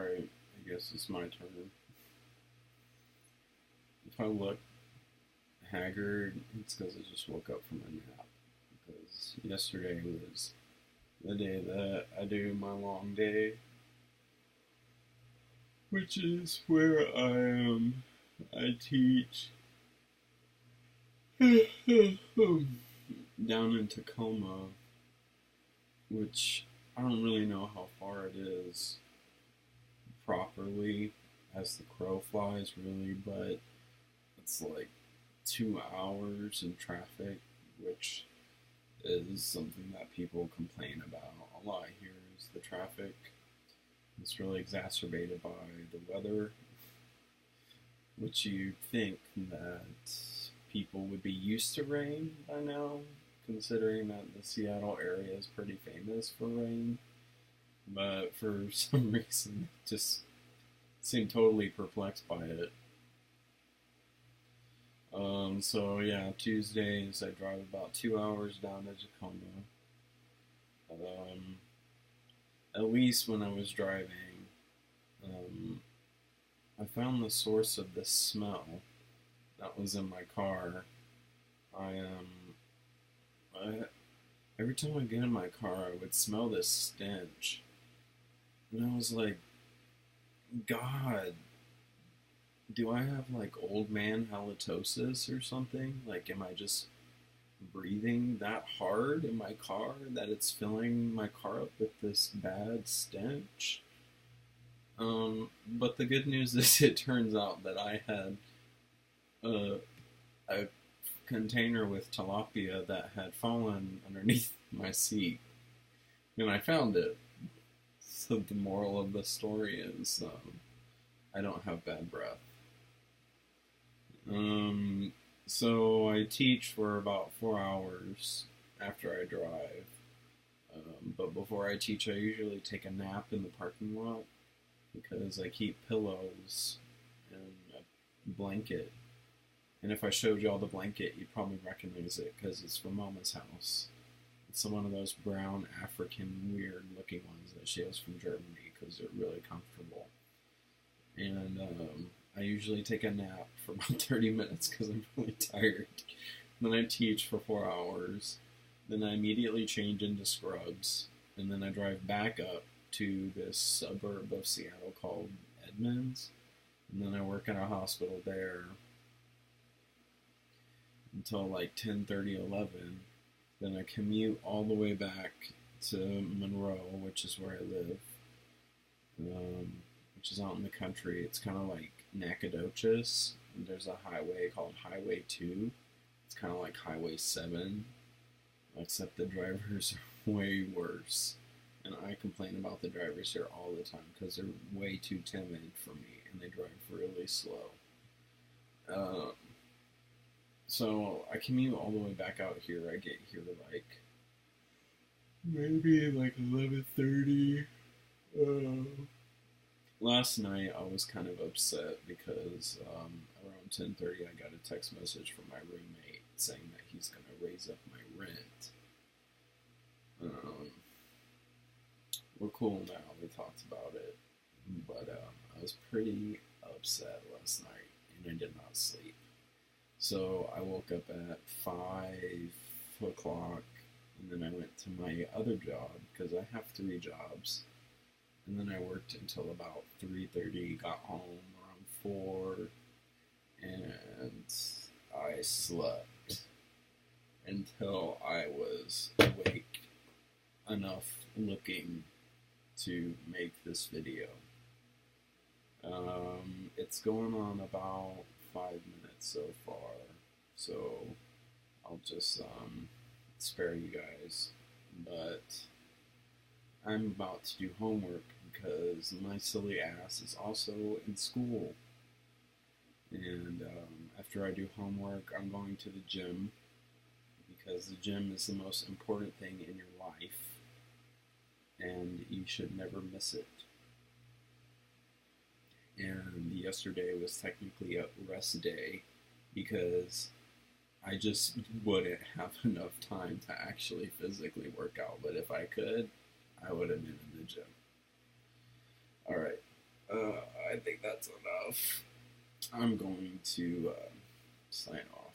Alright, I guess it's my turn. If I look haggard, it's because I just woke up from a nap. Because yesterday was the day that I do my long day, which is where I teach down in Tacoma, which I don't really know how far it is properly as the crow flies, really, but it's like 2 hours in traffic, which is something that people complain about a lot here is the traffic. It's really exacerbated by the weather, which you'd think that people would be used to rain by now, considering that the Seattle area is pretty famous for rain. But for some reason, they just seem totally perplexed by it. So yeah, Tuesdays I drive about 2 hours down to Tacoma. Um, at least when I was driving, um, I found the source of this smell that was in my car. I I, every time I get in my car, I would smell this stench, and I was like, God, do I have like old man halitosis or something? Like, am I just breathing that hard in my car that it's filling my car up with this bad stench? But the good news is it turns out that I had a, a container with tilapia that had fallen underneath my seat, and I found it. So the moral of the story is I don't have bad breath. Um, so I teach for about 4 hours after I drive. But before I teach, I usually take a nap in the parking lot because I keep pillows and a blanket. And if I showed you all the blanket, you'd probably recognize it because it's from Mama's house. It's one of those brown African weird looking ones that she has from Germany because they're really comfortable. And I usually take a nap for about 30 minutes because I'm really tired. Then I teach for 4 hours. Then I immediately change into scrubs. And then I drive back up to this suburb of Seattle called Edmonds. And then I work in a hospital there until like 10:30, 11. Then I commute all the way back to Monroe, which is where I live, which is out in the country. It's kind of like Nacogdoches. There's a highway called Highway 2. It's kind of like Highway 7, except the drivers are way worse. And I complain about the drivers here all the time because they're way too timid for me and they drive really slow. Um, so I commute all the way back out here. I get here like maybe like 11:30. Last night I was kind of upset because around 10:30 I got a text message from my roommate saying that he's going to raise up my rent. Um, we're cool now. We talked about it, but I was pretty upset last night and I did not sleep. So I woke up at 5 o'clock and then I went to my other job because I have three jobs. And then I worked until about 3:30, got home around 4, and I slept until I was awake enough looking to make this video. It's going on about 5 minutes so far, so I'll just spare you guys. But I'm about to do homework because my silly ass is also in school. And after I do homework, I'm going to the gym because the gym is the most important thing in your life and you should never miss it. And yesterday was technically a rest day because I just wouldn't have enough time to actually physically work out. But if I could, I would have been in the gym. Alright, that's enough. I'm going to sign off.